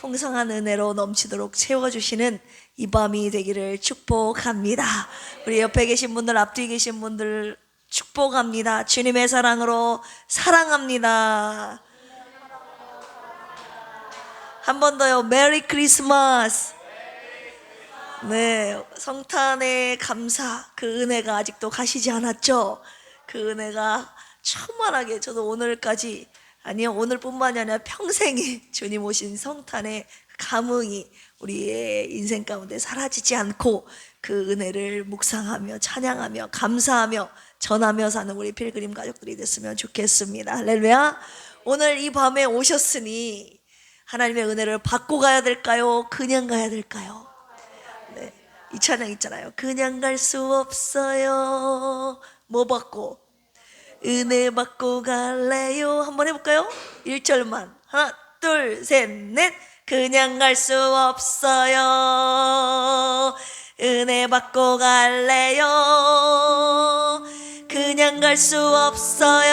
풍성한 은혜로 넘치도록 채워주시는 이 밤이 되기를 축복합니다. 우리 옆에 계신 분들, 앞뒤에 계신 분들 축복합니다. 주님의 사랑으로 사랑합니다. 한 번 더요. 메리 크리스마스. 네, 성탄의 감사, 그 은혜가 아직도 가시지 않았죠? 그 은혜가 충만하게, 저도 오늘까지, 아니요, 오늘뿐만이 아니라 평생이 주님 오신 성탄의 감흥이 우리의 인생 가운데 사라지지 않고 그 은혜를 묵상하며 찬양하며 감사하며 전하며 사는 우리 필그림 가족들이 됐으면 좋겠습니다. 할렐루야. 오늘 이 밤에 오셨으니 하나님의 은혜를 받고 가야 될까요? 그냥 가야 될까요? 네, 이 찬양 있잖아요. 그냥 갈 수 없어요. 뭐 받고? 은혜 받고 갈래요. 한번 해볼까요? 1절만. 하나, 둘, 셋, 넷. 그냥 갈 수 없어요. 은혜 받고 갈래요. 그냥 갈 수 없어요.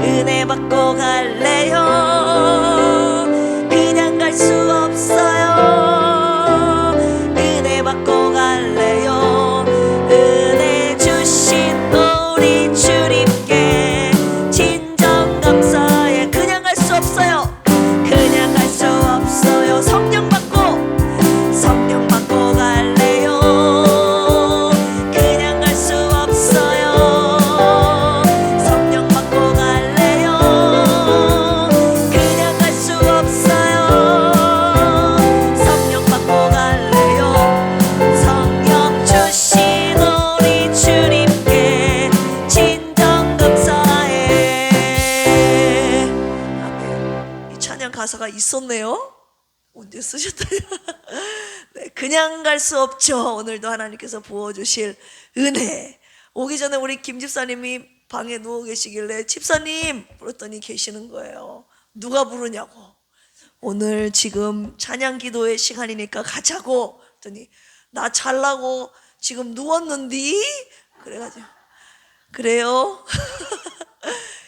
은혜 받고 갈래요. 그냥 갈 수 없어요. 은혜 받고 갈래요. 은혜 주신 우리 주님께 진정 감사해. 그냥 갈 수 없어요. 그냥 갈 수 없어요. 성령 받고 갈래요. 그냥 갈 수 없어요. 성령 받고 갈래요. 그냥 갈 수 없어요. 성령 받고 갈래요. 성령 주신 우리 주님께 진정 감사해. 아멘. 이 찬양 가사가 있었네요. 언제 쓰셨다요? 네, 그냥 갈 수 없죠. 오늘도 하나님께서 부어주실 은혜. 오기 전에 우리 김 집사님이 방에 누워 계시길래 집사님 불렀더니 계시는 거예요. 누가 부르냐고. 오늘 지금 찬양 기도의 시간이니까 가자고. 그랬더니 나 잘라고 지금 누웠는디? 그래가지고 그래요?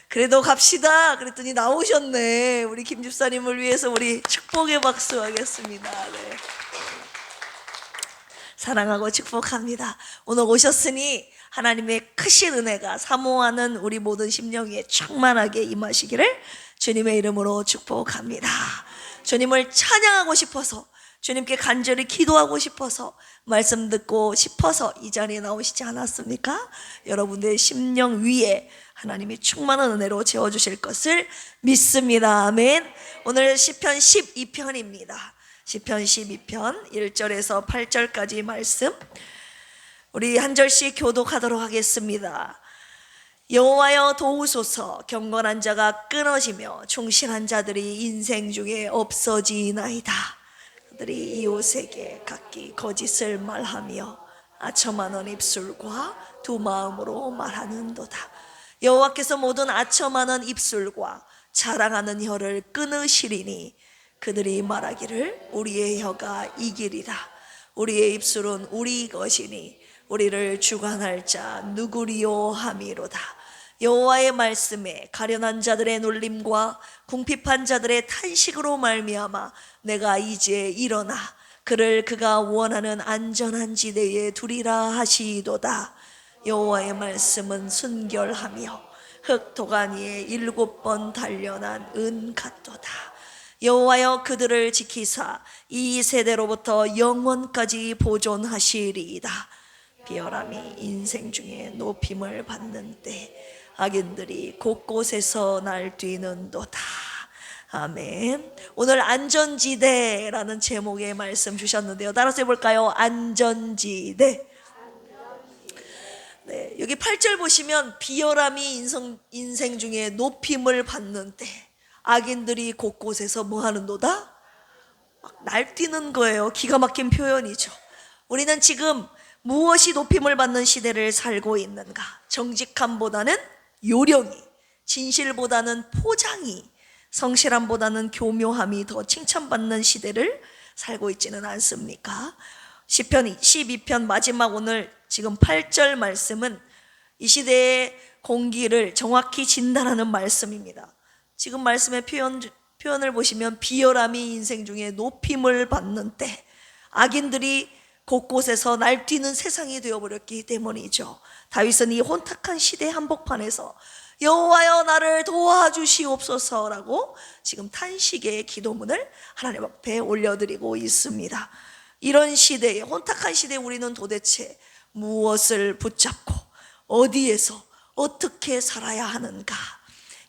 그래도 갑시다. 그랬더니 나오셨네. 우리 김 집사님을 위해서 우리 축복의 박수 하겠습니다. 네. 사랑하고 축복합니다. 오늘 오셨으니 하나님의 크신 은혜가 사모하는 우리 모든 심령 위에 충만하게 임하시기를 주님의 이름으로 축복합니다. 주님을 찬양하고 싶어서, 주님께 간절히 기도하고 싶어서, 말씀 듣고 싶어서 이 자리에 나오시지 않았습니까? 여러분들의 심령 위에 하나님이 충만한 은혜로 채워주실 것을 믿습니다. 아멘. 오늘 시편 12편입니다. 시편 12편 1절에서 8절까지 말씀 우리 한 절씩 교독하도록 하겠습니다. 여호와여 도우소서. 경건한 자가 끊어지며 충실한 자들이 인생 중에 없어지나이다. 그들이 이웃에게 각기 거짓을 말하며 아첨하는 입술과 두 마음으로 말하는도다. 여호와께서 모든 아첨하는 입술과 자랑하는 혀를 끊으시리니 그들이 말하기를 우리의 혀가 이기리라. 우리의 입술은 우리 것이니 우리를 주관할 자 누구리요 함이로다. 여호와의 말씀에 가련한 자들의 놀림과 궁핍한 자들의 탄식으로 말미암아 내가 이제 일어나 그를 그가 원하는 안전한 지대에 두리라 하시도다. 여호와의 말씀은 순결하며 흙 도간 위에 7번 단련한 은 같도다. 여호와여 그들을 지키사 이 세대로부터 영원까지 보존하시리이다. 비열함이 인생 중에 높임을 받는 때 악인들이 곳곳에서 날뛰는도다. 아멘. 오늘 안전지대라는 제목의 말씀 주셨는데요. 따라서 해볼까요? 안전지대. 네, 여기 8절 보시면 비열함이 인생 중에 높임을 받는 때 악인들이 곳곳에서 뭐 하는도다? 막 날뛰는 거예요. 기가 막힌 표현이죠. 우리는 지금 무엇이 높임을 받는 시대를 살고 있는가? 정직함보다는 요령이, 진실보다는 포장이, 성실함보다는 교묘함이 더 칭찬받는 시대를 살고 있지는 않습니까? 시편 12편 마지막 오늘 지금 8절 말씀은 이 시대의 공기를 정확히 진단하는 말씀입니다. 지금 말씀의 표현 표현을 보시면 비열함이 인생 중에 높임을 받는 때, 악인들이 곳곳에서 날뛰는 세상이 되어버렸기 때문이죠. 다윗은 이 혼탁한 시대 한복판에서 여호와여 나를 도와주시옵소서라고 지금 탄식의 기도문을 하나님 앞에 올려드리고 있습니다. 이런 시대에, 혼탁한 시대에 우리는 도대체 무엇을 붙잡고 어디에서 어떻게 살아야 하는가?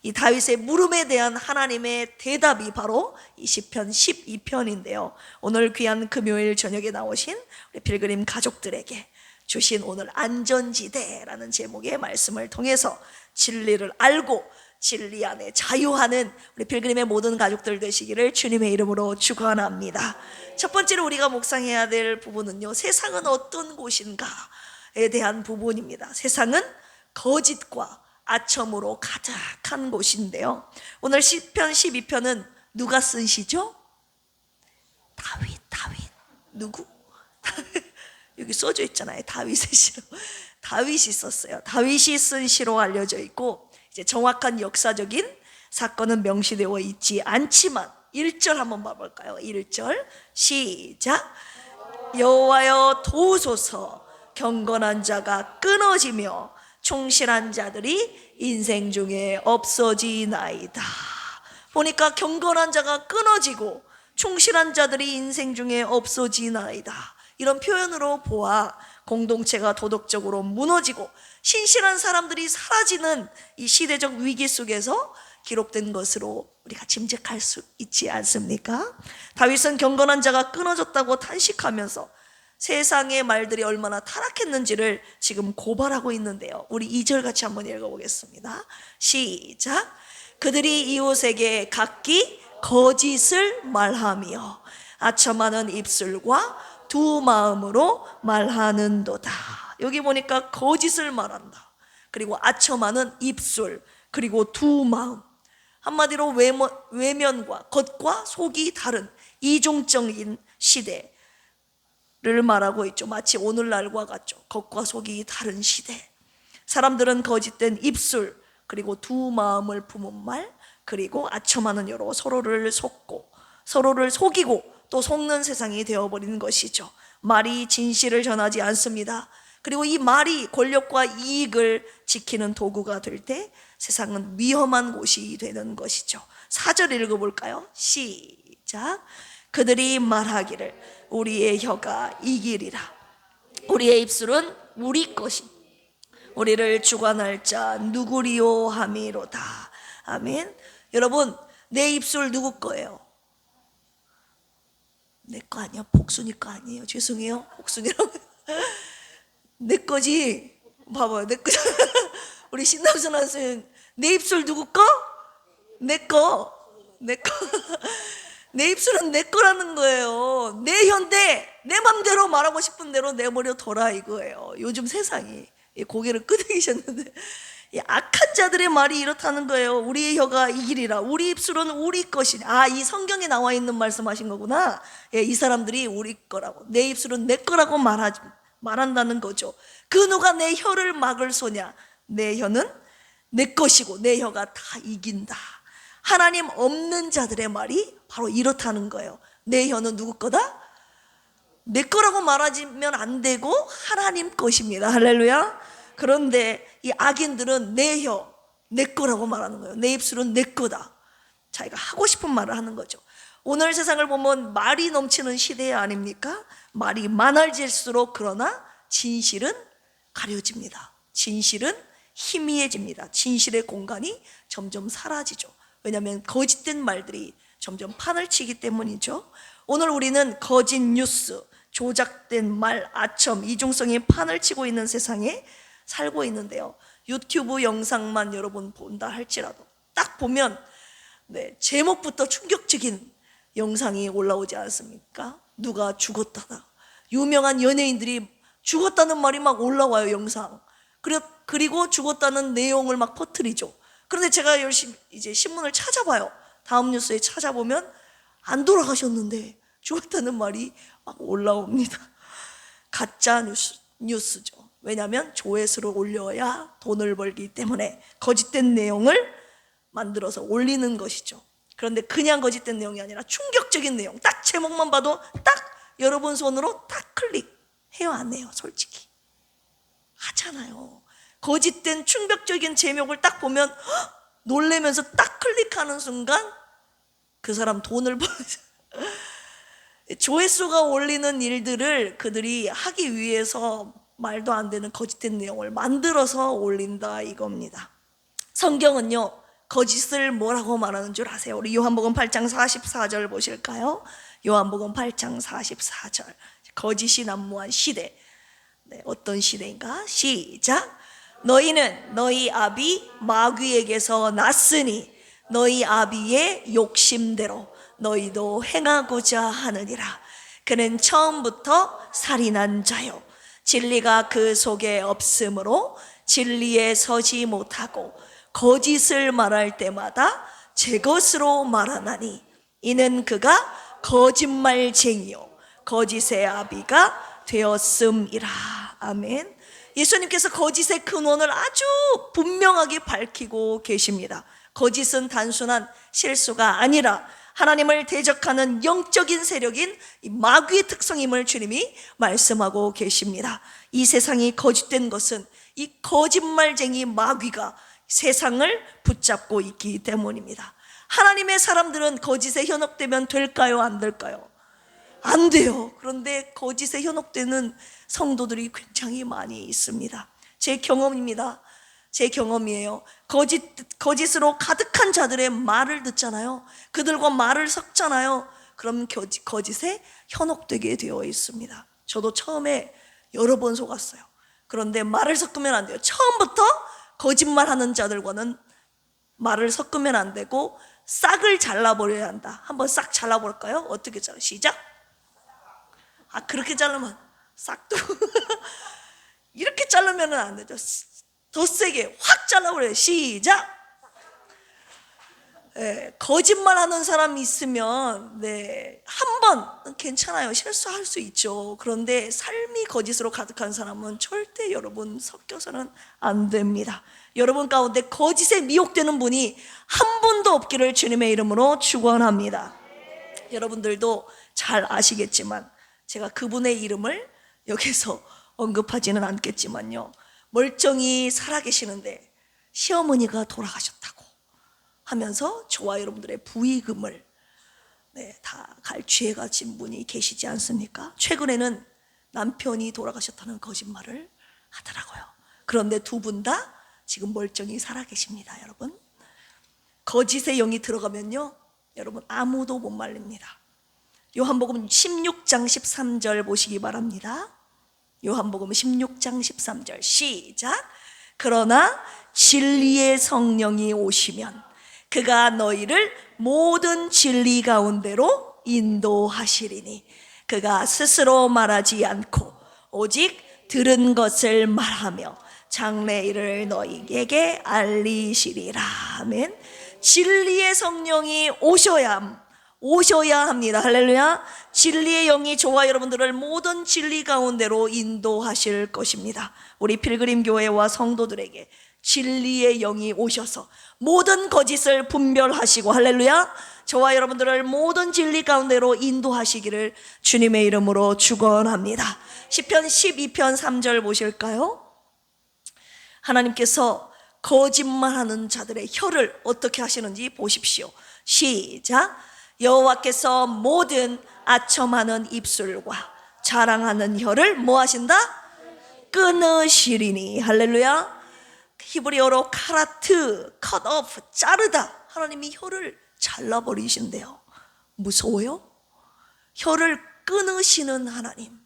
이 다윗의 물음에 대한 하나님의 대답이 바로 이 시편 12편인데요. 오늘 귀한 금요일 저녁에 나오신 우리 필그림 가족들에게 주신 오늘 안전지대라는 제목의 말씀을 통해서 진리를 알고 진리 안에 자유하는 우리 필그림의 모든 가족들 되시기를 주님의 이름으로 축원합니다. 첫 번째로 우리가 묵상해야 될 부분은요, 세상은 어떤 곳인가에 대한 부분입니다. 세상은 거짓과 아첨으로 가득한 곳인데요, 오늘 시편 12편은 누가 쓴 시죠? 다윗. 누구? 여기 써져 있잖아요. 다윗의 시로. 다윗이 썼어요. 다윗이 쓴 시로 알려져 있고, 이제 정확한 역사적인 사건은 명시되어 있지 않지만 1절 한번 봐볼까요? 1절 시작. 여호와여 도우소서, 경건한 자가 끊어지며 충실한 자들이 인생 중에 없어지나이다. 보니까 경건한 자가 끊어지고 충실한 자들이 인생 중에 없어지나이다, 이런 표현으로 보아 공동체가 도덕적으로 무너지고 신실한 사람들이 사라지는 이 시대적 위기 속에서 기록된 것으로 우리가 짐작할 수 있지 않습니까? 다윗은 경건한 자가 끊어졌다고 탄식하면서 세상의 말들이 얼마나 타락했는지를 지금 고발하고 있는데요, 우리 2절 같이 한번 읽어보겠습니다. 시작. 그들이 이웃에게 각기 거짓을 말하며 아첨하는 입술과 두 마음으로 말하는도다. 여기 보니까 거짓을 말한다, 그리고 아첨하는 입술, 그리고 두 마음. 한마디로 외면과 겉과 속이 다른 이중적인 시대를 말하고 있죠. 마치 오늘날과 같죠. 겉과 속이 다른 시대. 사람들은 거짓된 입술, 그리고 두 마음을 품은 말, 그리고 아첨하는 여로 서로를 속이고 또 속는 세상이 되어버리는 것이죠. 말이 진실을 전하지 않습니다. 그리고 이 말이 권력과 이익을 지키는 도구가 될 때 세상은 위험한 곳이 되는 것이죠. 4절 읽어볼까요? 시작. 그들이 말하기를 우리의 혀가 이기리라. 우리의 입술은 우리 것이 우리를 주관할 자 누구리요 하미로다. 아멘. 여러분, 내 입술 누구 거예요? 내 거 아니야? 복순이 거 아니에요? 죄송해요. 복순이라고. 내 거지. 봐봐요. 내 거. 우리 신남선 선생님, 내 입술 누구 거? 내 거. 내 입술은 내 거라는 거예요. 내 혀인데 내 맘대로 말하고 싶은 대로 내버려 둬라 이거예요. 요즘 세상이. 고개를 끄덕이셨는데, 악한 자들의 말이 이렇다는 거예요. 우리의 혀가 이기리라. 우리 입술은 우리 것이다. 이 성경에 나와 있는 말씀하신 거구나. 이 사람들이 우리 거라고, 내 입술은 내 거라고 말한다는 거죠. 그 누가 내 혀를 막을 소냐. 내 혀는 내 것이고 내 혀가 다 이긴다. 하나님 없는 자들의 말이 바로 이렇다는 거예요. 내 혀는 누구 거다? 내 거라고 말하면 안 되고 하나님 것입니다. 할렐루야. 그런데 이 악인들은 내 혀, 내 거라고 말하는 거예요. 내 입술은 내 거다. 자기가 하고 싶은 말을 하는 거죠. 오늘 세상을 보면 말이 넘치는 시대 아닙니까? 말이 많아질수록 그러나 진실은 가려집니다. 진실은 희미해집니다. 진실의 공간이 점점 사라지죠. 왜냐하면 거짓된 말들이 점점 판을 치기 때문이죠. 오늘 우리는 거짓 뉴스, 조작된 말, 아첨, 이중성이 판을 치고 있는 세상에 살고 있는데요, 유튜브 영상만 여러분 본다 할지라도 딱 보면 제목부터 충격적인 영상이 올라오지 않습니까? 누가 죽었다다, 유명한 연예인들이 죽었다는 말이 막 올라와요, 영상. 그리고 죽었다는 내용을 막 퍼뜨리죠. 그런데 제가 열심히 이제 신문을 찾아봐요. 다음 뉴스에 찾아보면 안 돌아가셨는데 죽었다는 말이 막 올라옵니다. 가짜 뉴스죠. 왜냐하면 조회수를 올려야 돈을 벌기 때문에 거짓된 내용을 만들어서 올리는 것이죠. 그런데 그냥 거짓된 내용이 아니라 충격적인 내용, 딱 제목만 봐도 딱 여러분 손으로 딱 클릭해요 안 해요? 솔직히 하잖아요. 거짓된 충격적인 제목을 딱 보면 놀래면서 딱 클릭하는 순간 그 사람 돈을 벌죠. 조회수가 올리는 일들을 그들이 하기 위해서 말도 안 되는 거짓된 내용을 만들어서 올린다 이겁니다. 성경은요 거짓을 뭐라고 말하는 줄 아세요? 우리 요한복음 8장 44절 보실까요? 요한복음 8장 44절. 거짓이 난무한 시대. 네, 어떤 시대인가? 시작. 너희는 너희 아비 마귀에게서 났으니 너희 아비의 욕심대로 너희도 행하고자 하느니라. 그는 처음부터 살인한 자요 진리가 그 속에 없으므로 진리에 서지 못하고 거짓을 말할 때마다 제 것으로 말하나니 이는 그가 거짓말쟁이요 거짓의 아비가 되었음이라. 아멘. 예수님께서 거짓의 근원을 아주 분명하게 밝히고 계십니다. 거짓은 단순한 실수가 아니라 하나님을 대적하는 영적인 세력인 마귀의 특성임을 주님이 말씀하고 계십니다. 이 세상이 거짓된 것은 이 거짓말쟁이 마귀가 세상을 붙잡고 있기 때문입니다. 하나님의 사람들은 거짓에 현혹되면 될까요? 안 될까요? 안 돼요. 그런데 거짓에 현혹되는 성도들이 굉장히 많이 있습니다. 제 경험입니다. 제 경험이에요. 거짓으로 가득한 자들의 말을 듣잖아요. 그들과 말을 섞잖아요. 그럼 거짓에 현혹되게 되어 있습니다. 저도 처음에 여러 번 속았어요. 그런데 말을 섞으면 안 돼요. 처음부터 거짓말하는 자들과는 말을 섞으면 안 되고 싹을 잘라버려야 한다. 한번 싹 잘라볼까요? 어떻게 잘라? 시작. 그렇게 자르면 싹도 이렇게 자르면 안 되죠. 더 세게 확 잘라버려요. 시작. 거짓말하는 사람이 있으면 한 번 괜찮아요. 실수할 수 있죠. 그런데 삶이 거짓으로 가득한 사람은 절대 여러분 섞여서는 안 됩니다. 여러분 가운데 거짓에 미혹되는 분이 한 분도 없기를 주님의 이름으로 축원합니다. 여러분들도 잘 아시겠지만 제가 그분의 이름을 여기서 언급하지는 않겠지만요, 멀쩡히 살아계시는데 시어머니가 돌아가셨다고 하면서 저와 여러분들의 부의금을 다 갈취해 가신 분이 계시지 않습니까? 최근에는 남편이 돌아가셨다는 거짓말을 하더라고요. 그런데 두 분 다 지금 멀쩡히 살아계십니다. 여러분, 거짓의 영이 들어가면요 여러분 아무도 못 말립니다. 요한복음 16장 13절 보시기 바랍니다. 요한복음 16장 13절 시작. 그러나 진리의 성령이 오시면 그가 너희를 모든 진리 가운데로 인도하시리니 그가 스스로 말하지 않고 오직 들은 것을 말하며 장래일을 너희에게 알리시리라. 아멘. 진리의 성령이 오셔야 합니다. 할렐루야. 진리의 영이 저와 여러분들을 모든 진리 가운데로 인도하실 것입니다. 우리 필그림 교회와 성도들에게 진리의 영이 오셔서 모든 거짓을 분별하시고, 할렐루야, 저와 여러분들을 모든 진리 가운데로 인도하시기를 주님의 이름으로 축원합니다. 시편 12편 3절 보실까요? 하나님께서 거짓말하는 자들의 혀를 어떻게 하시는지 보십시오. 시작. 여호와께서 모든 아첨하는 입술과 자랑하는 혀를 뭐 하신다? 끊으시리니. 할렐루야. 히브리어로 카라트, cut off, 자르다. 하나님이 혀를 잘라버리신대요. 무서워요? 혀를 끊으시는 하나님,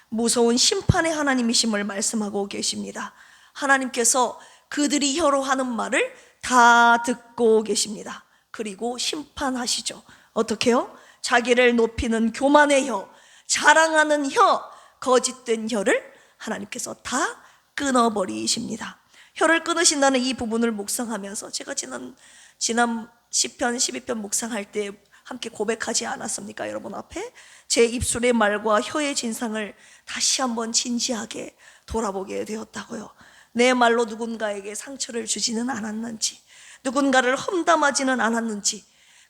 무서운 심판의 하나님이심을 말씀하고 계십니다. 하나님께서 그들이 혀로 하는 말을 다 듣고 계십니다. 그리고 심판하시죠. 어떻게요? 자기를 높이는 교만의 혀, 자랑하는 혀, 거짓된 혀를 하나님께서 다 끊어버리십니다. 혀를 끊으신다는 이 부분을 묵상하면서 제가 지난 시편 12편 묵상할 때 함께 고백하지 않았습니까? 여러분 앞에 제 입술의 말과 혀의 진상을 다시 한번 진지하게 돌아보게 되었다고요. 내 말로 누군가에게 상처를 주지는 않았는지, 누군가를 험담하지는 않았는지,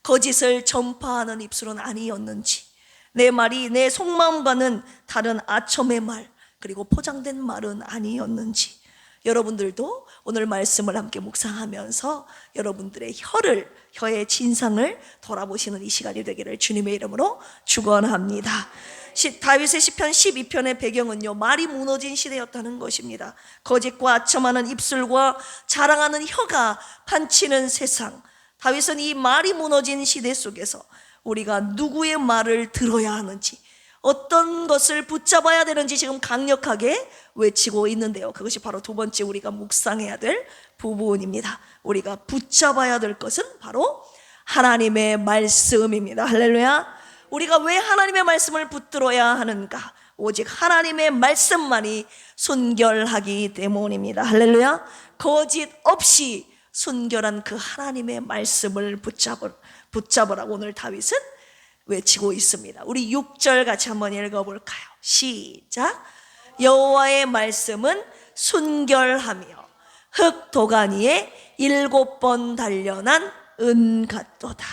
거짓을 전파하는 입술은 아니었는지, 내 말이 내 속마음과는 다른 아첨의 말, 그리고 포장된 말은 아니었는지, 여러분들도 오늘 말씀을 함께 묵상하면서 여러분들의 혀의 진상을 돌아보시는 이 시간이 되기를 주님의 이름으로 축원합니다. 다윗의 시편 12편의 배경은요, 말이 무너진 시대였다는 것입니다. 거짓과 아첨하는 입술과 자랑하는 혀가 판치는 세상. 다윗은 이 말이 무너진 시대 속에서 우리가 누구의 말을 들어야 하는지, 어떤 것을 붙잡아야 되는지 지금 강력하게 외치고 있는데요, 그것이 바로 두 번째 우리가 묵상해야 될 부분입니다. 우리가 붙잡아야 될 것은 바로 하나님의 말씀입니다. 할렐루야. 우리가 왜 하나님의 말씀을 붙들어야 하는가? 오직 하나님의 말씀만이 순결하기 때문입니다. 할렐루야. 거짓 없이 순결한 그 하나님의 말씀을 붙잡으라고 오늘 다윗은 외치고 있습니다. 우리 6절 같이 한번 읽어볼까요? 시작. 여호와의 말씀은 순결하며 흙 도가니에 7번 단련한 은 같도다.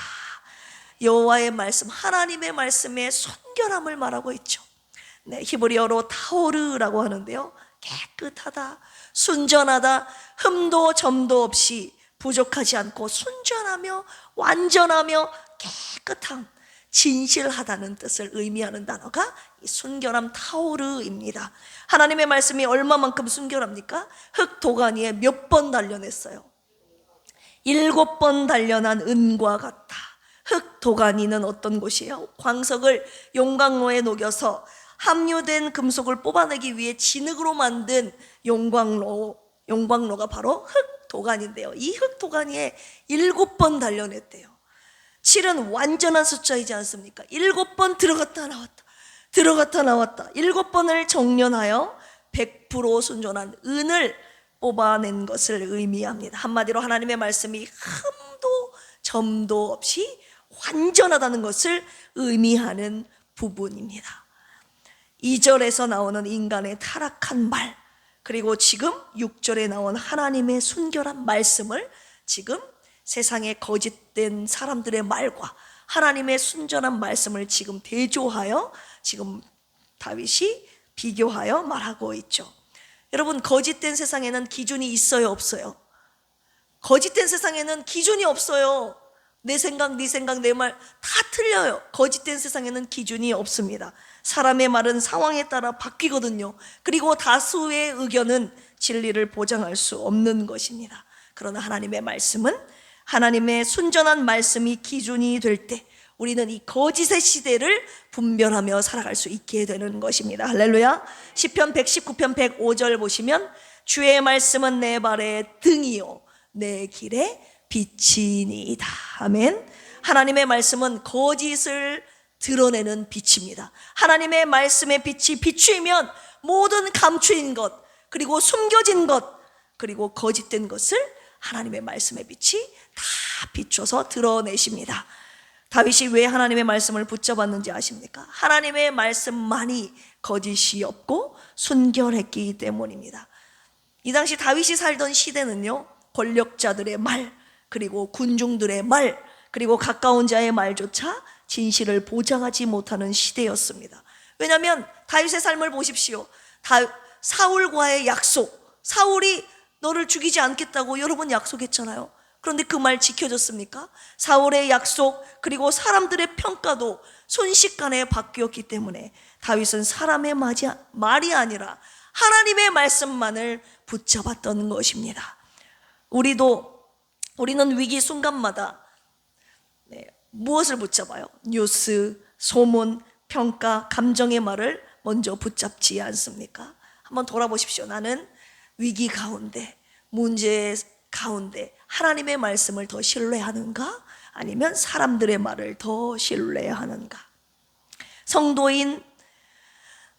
여호와의 말씀, 하나님의 말씀의 순결함을 말하고 있죠. 네, 히브리어로 타오르라고 하는데요, 깨끗하다, 순전하다, 흠도 점도 없이 부족하지 않고 순전하며 완전하며 깨끗함, 진실하다는 뜻을 의미하는 단어가 이 순결함 타오르입니다. 하나님의 말씀이 얼마만큼 순결합니까? 흙 도가니에 몇 번 단련했어요? 7번 단련한 은과 같다. 흙 도가니는 어떤 곳이에요? 광석을 용광로에 녹여서 함유된 금속을 뽑아내기 위해 진흙으로 만든 용광로가 바로 흙 도가니인데요, 이 흙 도가니에 7번 단련했대요. 7은 완전한 숫자이지 않습니까? 7번 들어갔다 나왔다, 들어갔다 나왔다. 7번을 정련하여 100% 순전한 은을 뽑아낸 것을 의미합니다. 한마디로 하나님의 말씀이 흠도 점도 없이 완전하다는 것을 의미하는 부분입니다. 2절에서 나오는 인간의 타락한 말, 그리고 지금 6절에 나온 하나님의 순결한 말씀을 지금 세상의 거짓된 사람들의 말과 하나님의 순전한 말씀을 지금 대조하여 지금 다윗이 비교하여 말하고 있죠. 여러분, 거짓된 세상에는 기준이 있어요, 없어요? 거짓된 세상에는 기준이 없어요. 내 생각, 네 생각, 내 말 다 틀려요. 거짓된 세상에는 기준이 없습니다. 사람의 말은 상황에 따라 바뀌거든요. 그리고 다수의 의견은 진리를 보장할 수 없는 것입니다. 그러나 하나님의 말씀은, 하나님의 순전한 말씀이 기준이 될 때 우리는 이 거짓의 시대를 분별하며 살아갈 수 있게 되는 것입니다. 할렐루야. 시편 119편 105절 보시면, 주의 말씀은 내 발의 등이요 내 길의 빛이니이다. 아멘. 하나님의 말씀은 거짓을 드러내는 빛입니다. 하나님의 말씀의 빛이 비추이면 모든 감추인 것, 그리고 숨겨진 것, 그리고 거짓된 것을 하나님의 말씀의 빛이 다 비춰서 드러내십니다. 다윗이 왜 하나님의 말씀을 붙잡았는지 아십니까? 하나님의 말씀만이 거짓이 없고 순결했기 때문입니다. 이 당시 다윗이 살던 시대는요, 권력자들의 말, 그리고 군중들의 말, 그리고 가까운 자의 말조차 진실을 보장하지 못하는 시대였습니다. 왜냐하면 다윗의 삶을 보십시오. 사울과의 약속, 사울이 너를 죽이지 않겠다고 여러 번 약속했잖아요. 그런데 그 말 지켜졌습니까? 사울의 약속, 그리고 사람들의 평가도 순식간에 바뀌었기 때문에 다윗은 사람의 말이 아니라 하나님의 말씀만을 붙잡았던 것입니다. 우리는 위기 순간마다 무엇을 붙잡아요? 뉴스, 소문, 평가, 감정의 말을 먼저 붙잡지 않습니까? 한번 돌아보십시오. 나는 위기 가운데, 문제 가운데 하나님의 말씀을 더 신뢰하는가? 아니면 사람들의 말을 더 신뢰하는가? 성도인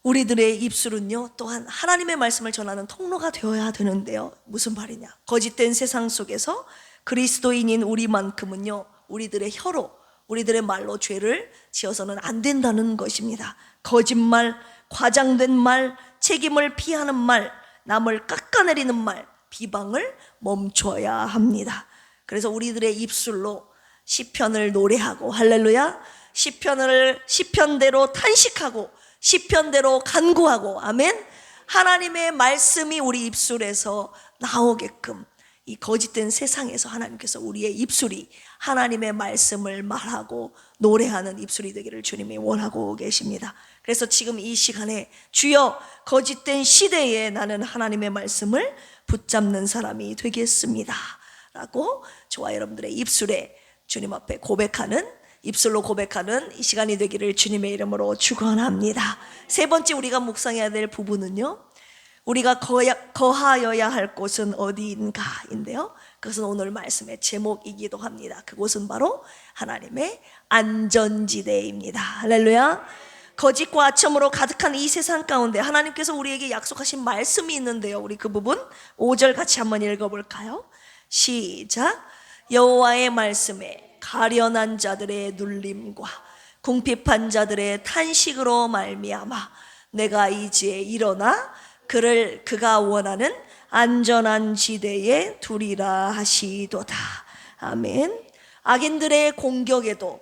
우리들의 입술은요, 또한 하나님의 말씀을 전하는 통로가 되어야 되는데요, 무슨 말이냐? 거짓된 세상 속에서 그리스도인인 우리만큼은요, 우리들의 혀로, 우리들의 말로 죄를 지어서는 안 된다는 것입니다. 거짓말, 과장된 말, 책임을 피하는 말, 남을 깎아내리는 말, 비방을 멈춰야 합니다. 그래서 우리들의 입술로 시편을 노래하고, 할렐루야, 시편대로 탄식하고 시편대로 간구하고, 아멘. 하나님의 말씀이 우리 입술에서 나오게끔, 이 거짓된 세상에서 하나님께서 우리의 입술이 하나님의 말씀을 말하고 노래하는 입술이 되기를 주님이 원하고 계십니다. 그래서 지금 이 시간에 주여, 거짓된 시대에 나는 하나님의 말씀을 붙잡는 사람이 되겠습니다 라고 저와 여러분들의 입술에 주님 앞에 고백하는, 입술로 고백하는 이 시간이 되기를 주님의 이름으로 축원합니다. 세 번째 우리가 묵상해야 될 부분은요, 우리가 거하여야 할 곳은 어디인가인데요, 그것은 오늘 말씀의 제목이기도 합니다. 그곳은 바로 하나님의 안전지대입니다. 할렐루야. 거짓과 아첨으로 가득한 이 세상 가운데 하나님께서 우리에게 약속하신 말씀이 있는데요, 우리 그 부분 5절 같이 한번 읽어볼까요? 시작. 여호와의 말씀에 가련한 자들의 눌림과 궁핍한 자들의 탄식으로 말미암아 내가 이제 일어나 그가 원하는 안전한 지대에 두리라 하시도다. 아멘. 악인들의 공격에도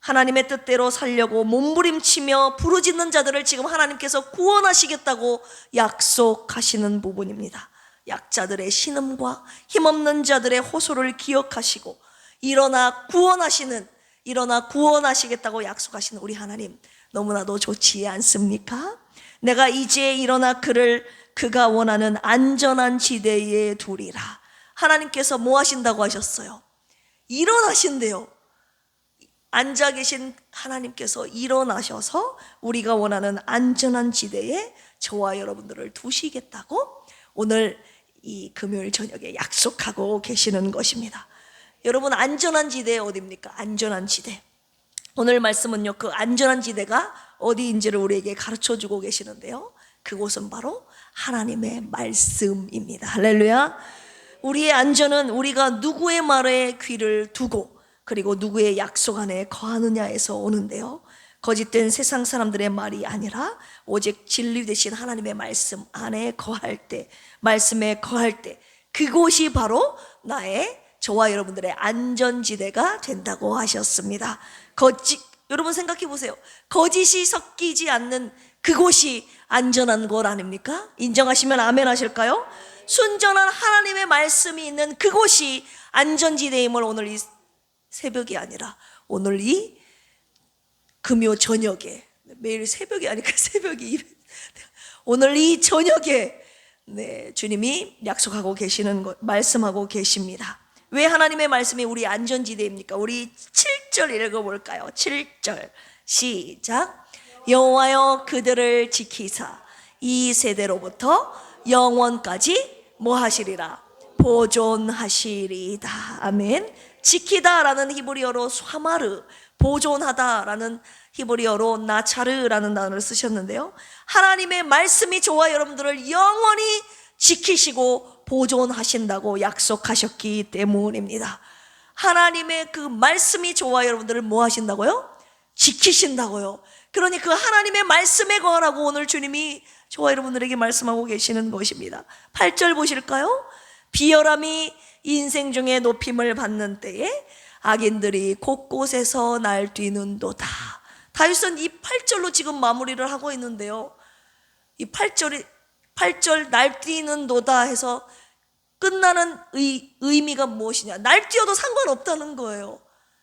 하나님의 뜻대로 살려고 몸부림치며 부르짖는 자들을 지금 하나님께서 구원하시겠다고 약속하시는 부분입니다. 약자들의 신음과 힘없는 자들의 호소를 기억하시고 일어나 구원하시겠다고 약속하시는 우리 하나님, 너무나도 좋지 않습니까? 내가 이제 일어나 그가 원하는 안전한 지대에 두리라. 하나님께서 뭐 하신다고 하셨어요? 일어나신대요. 앉아 계신 하나님께서 일어나셔서 우리가 원하는 안전한 지대에 저와 여러분들을 두시겠다고 오늘 이 금요일 저녁에 약속하고 계시는 것입니다. 여러분, 안전한 지대 어디입니까? 안전한 지대. 오늘 말씀은요, 그 안전한 지대가 어디인지를 우리에게 가르쳐주고 계시는데요, 그곳은 바로 하나님의 말씀입니다. 할렐루야. 우리의 안전은 우리가 누구의 말에 귀를 두고 그리고 누구의 약속 안에 거하느냐에서 오는데요, 거짓된 세상 사람들의 말이 아니라 오직 진리 되신 하나님의 말씀 안에 거할 때, 말씀에 거할 때, 그곳이 바로 저와 여러분들의 안전지대가 된다고 하셨습니다. 여러분 생각해 보세요. 거짓이 섞이지 않는 그곳이 안전한 곳 아닙니까? 인정하시면 아멘 하실까요? 순전한 하나님의 말씀이 있는 그곳이 안전지대임을 오늘 이 새벽이 아니라 오늘 이 금요 저녁에, 매일 새벽이 아니까 새벽이 오늘 이 저녁에 주님이 약속하고 계시는 것, 말씀하고 계십니다. 왜 하나님의 말씀이 우리 안전지대입니까? 우리 7절 읽어볼까요? 7절 시작. 여호와여 그들을 지키사 이 세대로부터 영원까지 뭐 하시리라? 보존하시리다. 아멘. 지키다라는 히브리어로 샤마르, 보존하다라는 히브리어로 나차르라는 단어를 쓰셨는데요, 하나님의 말씀이 저와 여러분들을 영원히 지키시고 보존하신다고 약속하셨기 때문입니다. 하나님의 그 말씀이 저와 여러분들을 뭐 하신다고요? 지키신다고요. 그러니 그 하나님의 말씀에 거하라고 오늘 주님이 저와 여러분들에게 말씀하고 계시는 것입니다. 8절 보실까요? 비열함이 인생 중에 높임을 받는 때에 악인들이 곳곳에서 날뛰는도다. 다윗은 이 8절로 지금 마무리를 하고 있는데요, 이 8절 날뛰는도다 해서 끝나는 의미가 무엇이냐? 날뛰어도 상관없다는 거예요.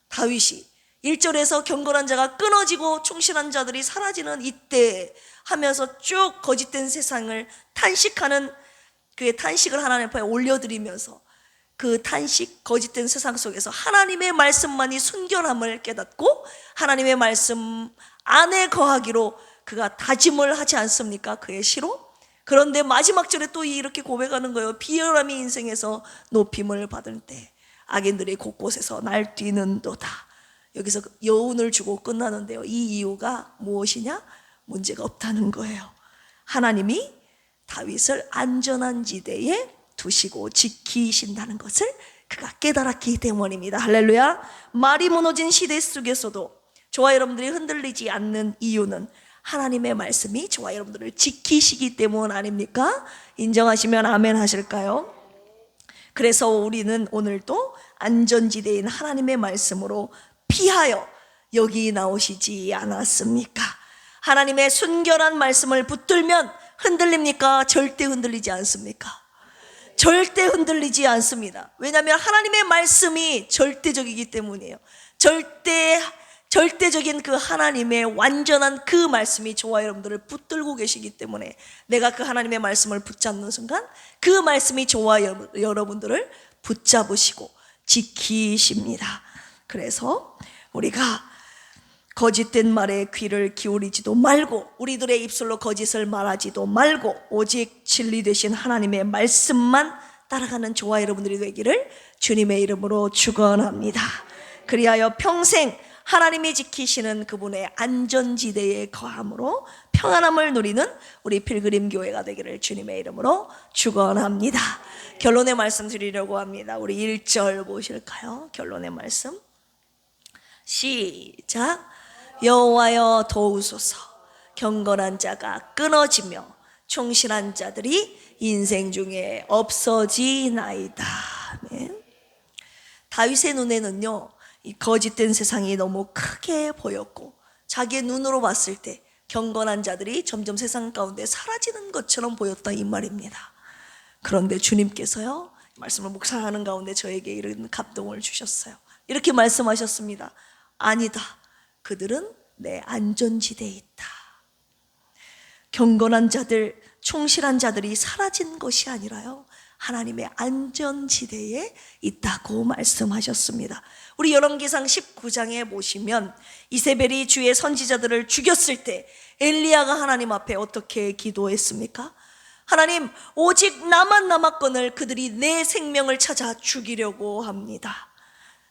다윗이 1절에서 경건한 자가 끊어지고 충실한 자들이 사라지는 이때 하면서 쭉 거짓된 세상을 탄식하는 그의 탄식을 하나님 앞에 올려드리면서 그 탄식, 거짓된 세상 속에서 하나님의 말씀만이 순결함을 깨닫고 하나님의 말씀 안에 거하기로 그가 다짐을 하지 않습니까? 그의 시로. 그런데 마지막 절에 또 이렇게 고백하는 거예요. 비열함이 인생에서 높임을 받을 때 악인들이 곳곳에서 날뛰는도다. 여기서 여운을 주고 끝나는데요, 이 이유가 무엇이냐? 문제가 없다는 거예요. 하나님이 다윗을 안전한 지대에 두시고 지키신다는 것을 그가 깨달았기 때문입니다. 할렐루야. 말이 무너진 시대 속에서도 저와 여러분들이 흔들리지 않는 이유는 하나님의 말씀이 저와 여러분들을 지키시기 때문 아닙니까? 인정하시면 아멘 하실까요? 그래서 우리는 오늘도 안전지대인 하나님의 말씀으로 피하여 여기 나오시지 않았습니까? 하나님의 순결한 말씀을 붙들면 흔들립니까? 절대 흔들리지 않습니까? 절대 흔들리지 않습니다. 왜냐하면 하나님의 말씀이 절대적이기 때문이에요. 절대적인 그 하나님의 완전한 그 말씀이 저와 여러분들을 붙들고 계시기 때문에 내가 그 하나님의 말씀을 붙잡는 순간 그 말씀이 저와 여러분들을 붙잡으시고 지키십니다. 그래서 우리가 거짓된 말에 귀를 기울이지도 말고 우리들의 입술로 거짓을 말하지도 말고 오직 진리 되신 하나님의 말씀만 따라가는 저와 여러분들이 되기를 주님의 이름으로 축원합니다. 그리하여 평생 하나님이 지키시는 그분의 안전지대에 거함으로 평안함을 누리는 우리 필그림 교회가 되기를 주님의 이름으로 축원합니다. 결론의 말씀 드리려고 합니다. 우리 1절 보실까요? 결론의 말씀 시작. 여호와여 도우소서. 경건한 자가 끊어지며 충실한 자들이 인생 중에 없어지나이다. 아멘. 다윗의 눈에는요 이 거짓된 세상이 너무 크게 보였고 자기의 눈으로 봤을 때 경건한 자들이 점점 세상 가운데 사라지는 것처럼 보였다 이 말입니다. 그런데 주님께서요 말씀을 묵상하는 가운데 저에게 이런 감동을 주셨어요. 이렇게 말씀하셨습니다. 아니다. 그들은 내 안전지대에 있다. 경건한 자들, 충실한 자들이 사라진 것이 아니라요 하나님의 안전지대에 있다고 말씀하셨습니다. 우리 열왕기상 19장에 보시면 이세벨이 주의 선지자들을 죽였을 때 엘리야가 하나님 앞에 어떻게 기도했습니까? 하나님, 오직 나만 남았거늘 그들이 내 생명을 찾아 죽이려고 합니다.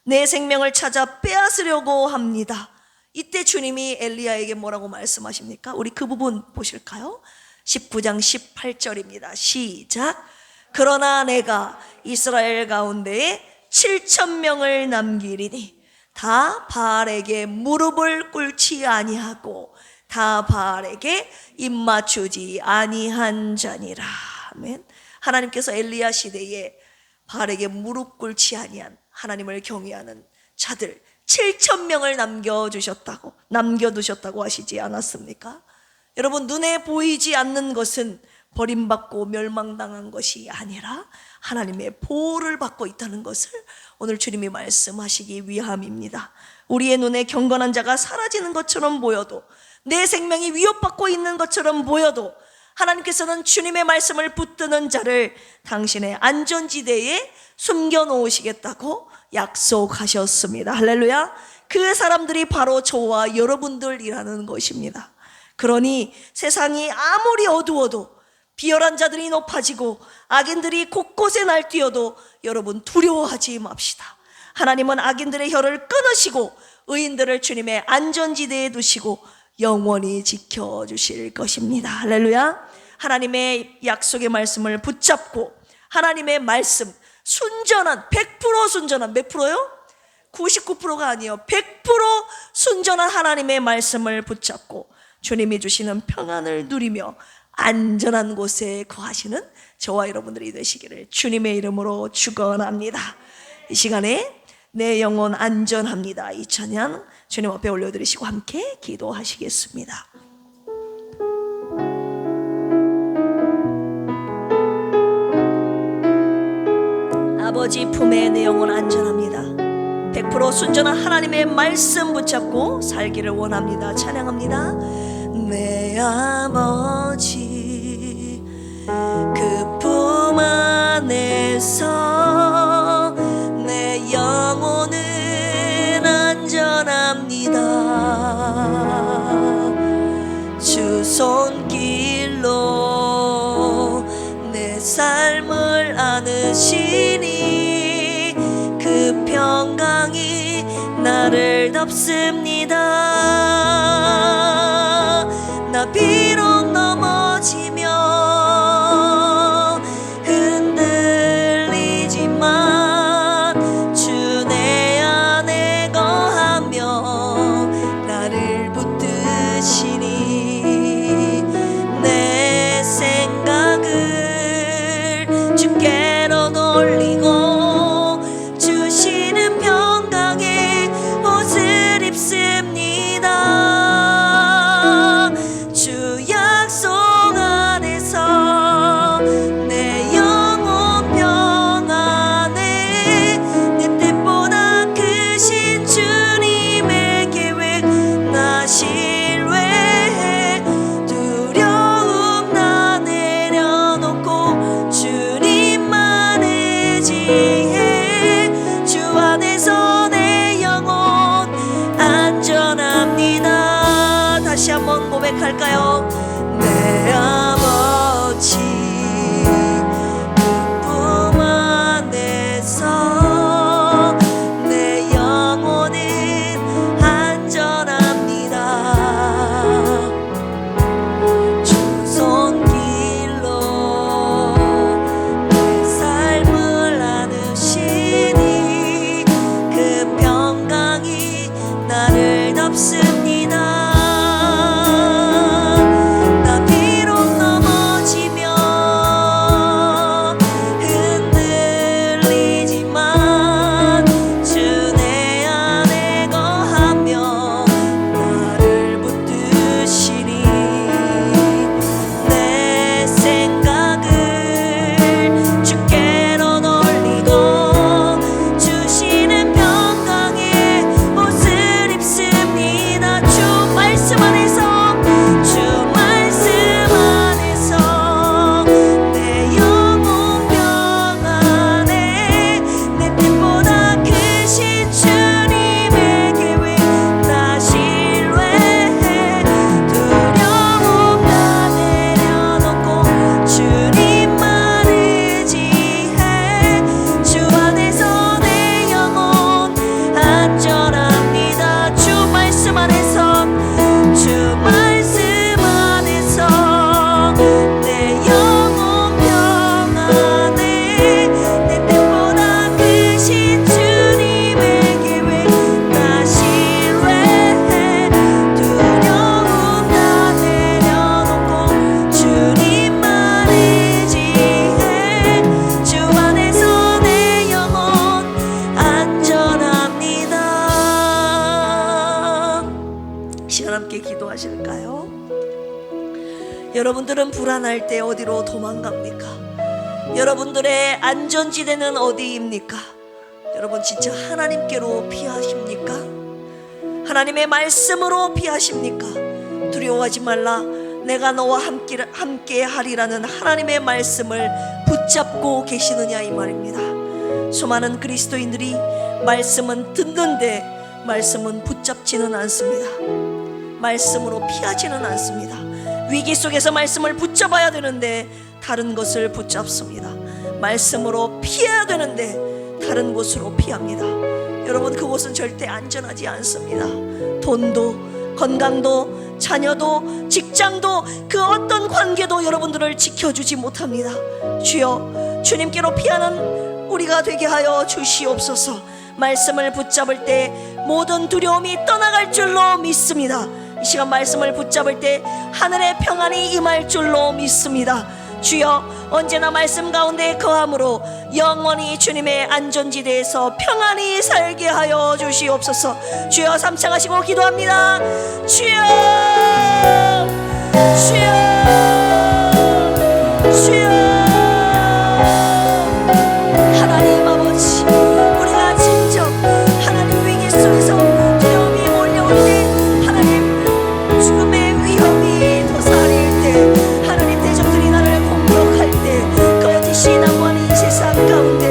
내 생명을 찾아 빼앗으려고 합니다. 이때 주님이 엘리야에게 뭐라고 말씀하십니까? 우리 그 부분 보실까요? 19장 18절입니다. 시작. 그러나 내가 이스라엘 가운데에 7,000명을 남기리니 다 바알에게 무릎을 꿇지 아니하고 다 바알에게 입맞추지 아니한 자니라. 아멘. 하나님께서 엘리야 시대에 바알에게 무릎 꿇지 아니한 하나님을 경외하는 자들 7,000명을 남겨두셨다고 하시지 않았습니까? 여러분, 눈에 보이지 않는 것은 버림받고 멸망당한 것이 아니라 하나님의 보호를 받고 있다는 것을 오늘 주님이 말씀하시기 위함입니다. 우리의 눈에 경건한 자가 사라지는 것처럼 보여도 내 생명이 위협받고 있는 것처럼 보여도 하나님께서는 주님의 말씀을 붙드는 자를 당신의 안전지대에 숨겨놓으시겠다고 약속하셨습니다. 할렐루야. 그 사람들이 바로 저와 여러분들이라는 것입니다. 그러니 세상이 아무리 어두워도 비열한 자들이 높아지고 악인들이 곳곳에 날뛰어도 여러분 두려워하지 맙시다. 하나님은 악인들의 혀를 끊으시고 의인들을 주님의 안전지대에 두시고 영원히 지켜주실 것입니다. 할렐루야. 하나님의 약속의 말씀을 붙잡고 하나님의 말씀 순전한 100% 순전한 몇 프로요? 99%가 아니에요. 100% 순전한 하나님의 말씀을 붙잡고 주님이 주시는 평안을 누리며 안전한 곳에 거하시는 저와 여러분들이 되시기를 주님의 이름으로 축원합니다. 이 시간에 내 영혼 안전합니다. 이 찬양 주님 앞에 올려드리시고 함께 기도하시겠습니다. 아버지 품에 내 영혼 안전합니다. 100% 순전한 하나님의 말씀 붙잡고 살기를 원합니다. 찬양합니다. 내 아버지 그 품 안에서 내 영혼은 안전합니다. 주 손길로 내 삶을 안으시니 그 평강이 나를 덮습니다. 나 비록 넘어지며 흔들리지만 주 내 안에 거하며 나를 붙드시니 내 생각을 주께로 돌리고 나 신뢰해. 두려움 나 내려놓고 주님만 의지해. 주 안에서 내 영혼 안전합니다. 다시 한번 고백할까요? 내 아버지 품 안에서 내 영혼은 안전합니다. 주 손길로 내 삶을 나누시니 그 평강이 나를 덮습니다. 함께 기도하실까요? 여러분들은 불안할 때 어디로 도망갑니까? 여러분들의 안전지대는 어디입니까? 여러분 진짜 하나님께로 피하십니까? 하나님의 말씀으로 피하십니까? 두려워하지 말라, 내가 너와 함께 하리라는 하나님의 말씀을 붙잡고 계시느냐 이 말입니다. 수많은 그리스도인들이 말씀은 듣는데 말씀은 붙잡지는 않습니다. 말씀으로 피하지는 않습니다. 위기 속에서 말씀을 붙잡아야 되는데 다른 것을 붙잡습니다. 말씀으로 피해야 되는데 다른 곳으로 피합니다. 여러분, 그곳은 절대 안전하지 않습니다. 돈도, 건강도, 자녀도, 직장도, 그 어떤 관계도 여러분들을 지켜주지 못합니다. 주여, 주님께로 피하는 우리가 되게 하여 주시옵소서. 말씀을 붙잡을 때 모든 두려움이 떠나갈 줄로 믿습니다. 이 시간 말씀을 붙잡을 때 하늘의 평안이 임할 줄로 믿습니다. 주여, 언제나 말씀 가운데 거함으로 영원히 주님의 안전지대에서 평안히 살게 하여 주시옵소서. 주여, 삼창하시고 기도합니다. 주여, 주여, 주여. 하나님 아버지, 우리가 진정 하나님 위기 속에서 두려움이 몰려올 때, 하나님 죽음의 위험이 도사릴 때, 하나님 대적들이 나를 공격할 때, 거짓이 난무하는 이 세상 가운데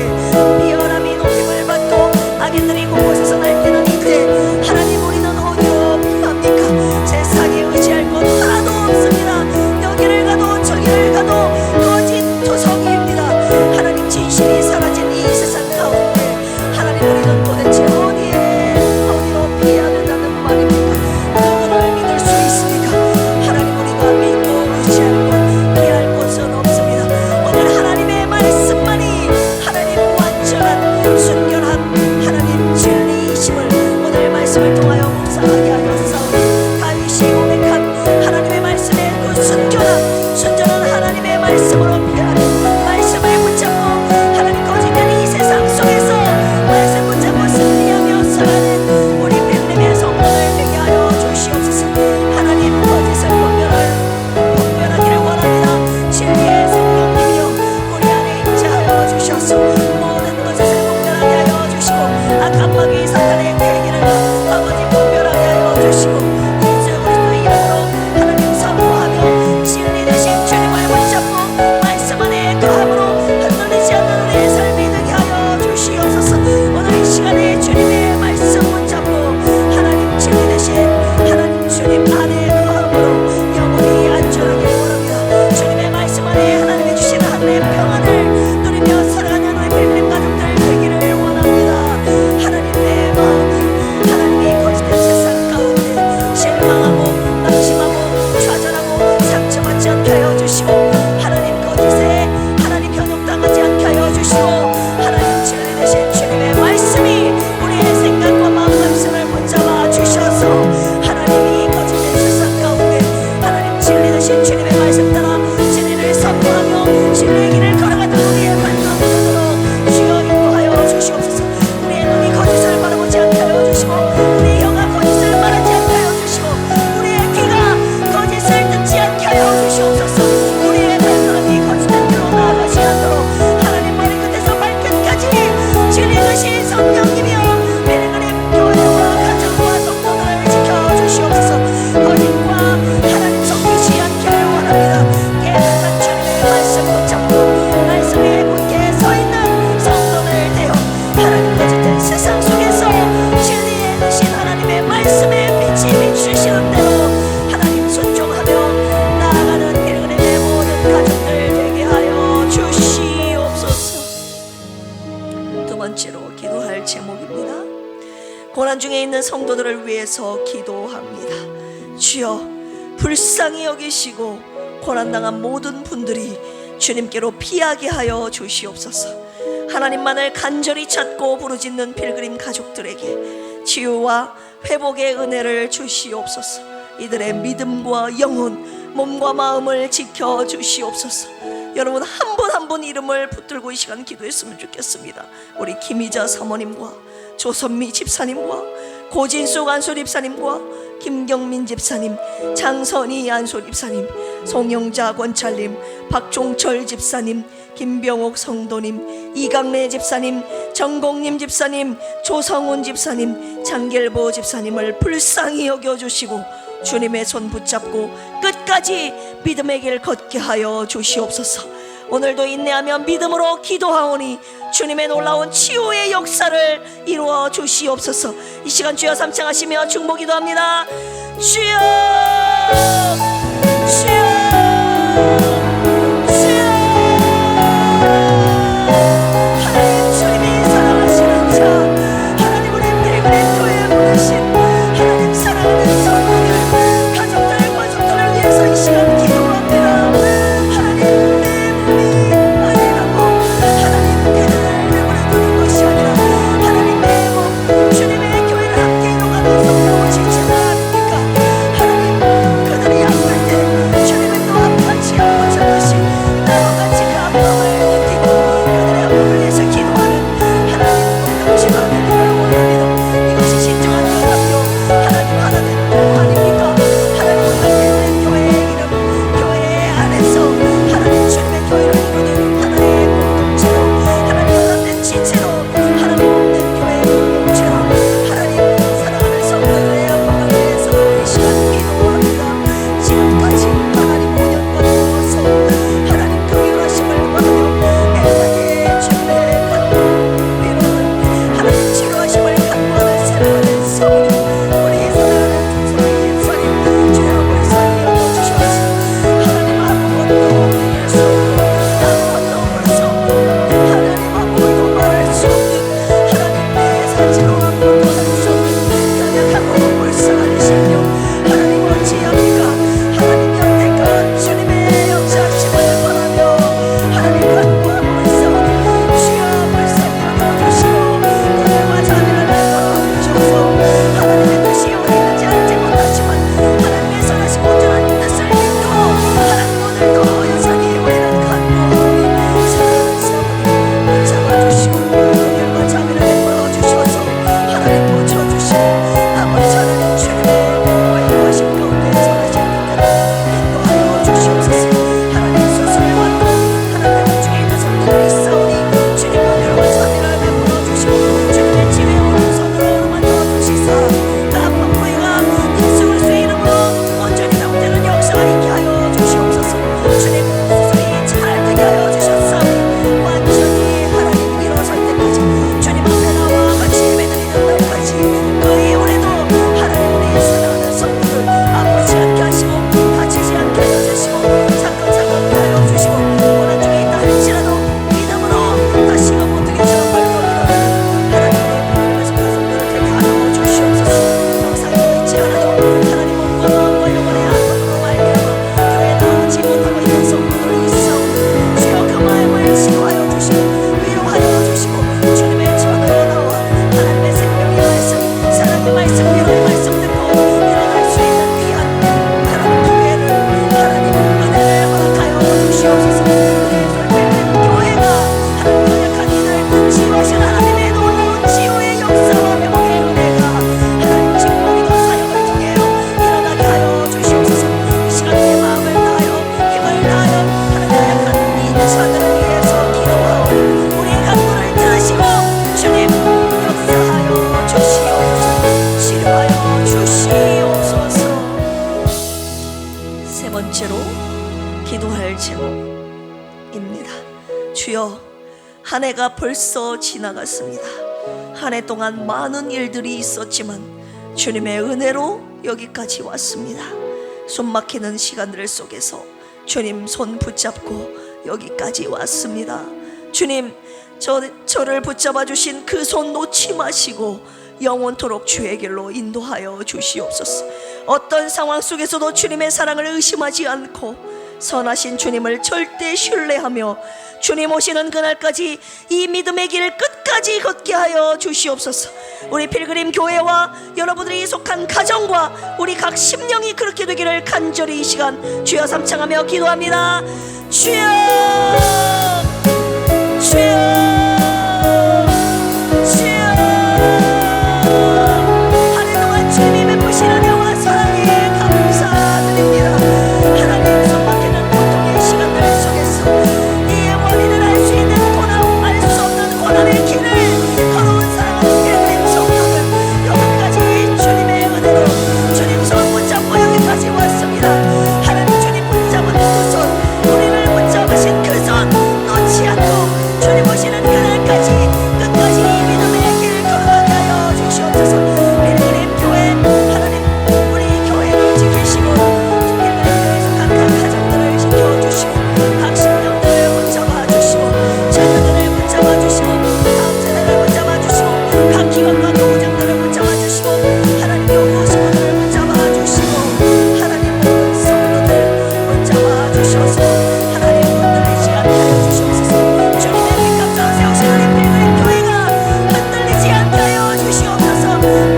비열함이 높임을 받고 악인들이 곳곳에서 날뛰는 이때 하나님, 우리는 어디로 피합니까? 고난 중에 있는 성도들을 위해서 기도합니다. 주여, 불쌍히 여기시고 고난당한 모든 분들이 주님께로 피하게 하여 주시옵소서. 하나님만을 간절히 찾고 부르짖는 필그림 가족들에게 치유와 회복의 은혜를 주시옵소서. 이들의 믿음과 영혼, 몸과 마음을 지켜 주시옵소서. 여러분 한 분 한 분 이름을 붙들고 이 시간 기도했으면 좋겠습니다. 우리 김희자 사모님과 조선미 집사님과 고진숙 안솔 집사님과 김경민 집사님, 장선희 안솔 집사님, 송영자 권찰님, 박종철 집사님, 김병옥 성도님, 이강래 집사님, 정공님 집사님, 조성훈 집사님, 장길보 집사님을 불쌍히 여겨주시고 주님의 손 붙잡고 끝까지 믿음의 길 걷게 하여 주시옵소서. 오늘도 인내하며 믿음으로 기도하오니 주님의 놀라운 치유의 역사를 이루어 주시옵소서. 이 시간 주여 삼창하시며 중보 기도합니다. 주여, 주여, 주여. 하나님, 주님이 사랑하시는 자, 하나님 우리 필그림 교회에 보내신 하나님 사랑하는 성도들, 가족들을 위해서 이 시간 기도합니다. 하나님, 내 몸이 아니라고 하나님 배를 내버려두는 것이 아니라 하나님 내 몸, 주님의 교회를 함께 이뤄가는 성도 지체가 아닙니까? 하나님, 그들이 아플 때 주님은 또 아파치 아파졌듯이 나와 같이 그 아픔을 느끼고 그들의 아픔을 위해서 기도하는 하나님 공동체가 되기를 원합니다. 이것이 진정한 연합교, 하나님 하나 되는 거 아닙니까? 하나님 오늘 교회의 이름, 교회 안에서 하나님 주님의 교회를 이루는 하나의 공동체로, 하나님 연합된 지체로, 하나님 없는 교회의 공동체로 하나님 사랑하는 성도들의 영광을 위해서 이 시간 기도합니다. 지금까지 하나님 5년간 누워서 하나님 긍휼하심을 바라며 애타게 주님의 간구 위로는 하나님 치료하심을 간구하는 사랑하는 성도 우리 사랑하는 조선희 집사님, 주여 불쌍히 여겨주셔서 하나님 아무것도 이길 수 없고 아무것도 볼 수 없고 하나님 아무것도 말할 수 없는 하나님 내 사지로 아무것도 할 수 없는 연약하고 불쌍한 심령, 하나님 어찌합니까? 하나님 여태껏 주님의 역사하심을 바라며 하나님 간구하고 있사오니 주여 불쌍히 여겨주시고 그들과 자비를 베풀어 주셔서 하나님의 뜻이 어디든지 알지 못하지만 하나님의 선하신 온전한 뜻을 믿고 하나님 오늘도 여전히 우리는 간구하오니 사랑하는 사모님 붙잡아주시고 그들과 자비를 베풀어 주셔서 하나님 고쳐주시고 아버지 하나님 주님의 고행하신 가운데 선하신 분들을 인도하여 주시옵소서. 하나님 수술을 받고 하나님 중에 있는 성도들이 있사오니 주님 오늘과 자비를 베풀어 주시고 주님의 지혜의 오른손으로 만들어 주시사 그 아픈 부위가 예수 그리스도의 이름으로 온전히 회복되는 역사가 있게 하여 주시옵소서. 주님 수술이 잘 되게 하여 주셨사오니 완전히 하나님 일어설 때까지 주님 앞에 나와 같이 예배드리는 날까지 그 이후에도 하나님 우리 사랑하는 성도들 아프지 않게 하시고 다치지 않게 하여 주시고 사건사건케 하여 주시고 고난 중에 있다 할지라도 믿음으로 다시가 못되게처럼 발걸음하는 하나님의 부름에서 가성들을 되게 하여 주시옵소서. 영상이 있지 않아도 하나님 몸과 마음과 영혼의 아픔으로 말미암아 교회에 나오지 못하고 있는 성도들이 있사오니 주여 그 마음을 치유하여 주시고 위로하여 주시고 주님의 전으로 나와 하나님의 생명의 말씀, 사랑의 말씀, 위로의 말씀 듣고 일어날 수 있는 귀한 하나님 기회를 하나님 은혜를 허락하여 주시옵소서. 우리의 설교는 교회가 하나님 연약한 이들 치유하신 하나님의 놀라운 치유의 역사와 회복의 은혜가 하나님 직분이고 사역을 통해 일어나게 하여 주시옵소서. 이 시간 내 마음을 다하여 힘을 다하여 하나님 연약한 이 자들을 위해서 기도하오니 우리의 간구를 들으시고 주님 역사하여 주시옵소서. 치료하여 주시옵소서. 세 번째로 기도할 제목입니다. 주여, 한 해가 벌써 지나갔습니다. 한 해 동안 많은 일들이 있었지만 주님의 은혜로 여기까지 왔습니다. 숨막히는 시간들 속에서 주님 손 붙잡고 여기까지 왔습니다. 주님, 저를 붙잡아 주신 그 손 놓지 마시고 영원토록 주의 길로 인도하여 주시옵소서. 어떤 상황 속에서도 주님의 사랑을 의심하지 않고 선하신 주님을 절대 신뢰하며 주님 오시는 그날까지 이 믿음의 길 끝까지 걷게 하여 주시옵소서. 우리 필그림 교회와 여러분들이 속한 가정과 우리 각 심령이 그렇게 되기를 간절히 이 시간 주여 삼창하며 기도합니다. 주여, 주여, 주여. 한 해 동안 주님이 베푸신 은혜와 사랑에 감사드립니다. 하나님, 손막히는 고통의 시간들 속에서 이 원인을 알 수 있는 고난, 알 수 없는 고난의 길을 걸어온 사랑하는 필그림 성도들, 여기까지 주님의 은혜로 주님 손 붙잡고 여기까지 왔습니다. 하나님, 주님 붙잡은 그 손, 우리를 붙잡으신 그 손 놓지 않고 주님 오시는 그날까지 끝까지 이 믿음의 길 걸어가게 하여 주시옵소서. 필그림 교회, 하나님 우리 교회를 지키시고 필그림 교회에 속한 각 가정들을 지켜주시고 각 심령들을 붙잡아 주시고 자녀들을 붙잡아 주시고 다음 세대를 붙잡아 주시고 각 기관과 교우장들을 붙잡아 주시고 하나님 여기 오신 분들을 붙잡아 주시고 하나님 모든 성도들 붙잡아 주셔서 하나님 흔들리지 않게 하여 주시옵소서. 주님의 빛감처럼 세우신 우리 필그림 교회가 흔들리지 않게 하여 주시옵소서.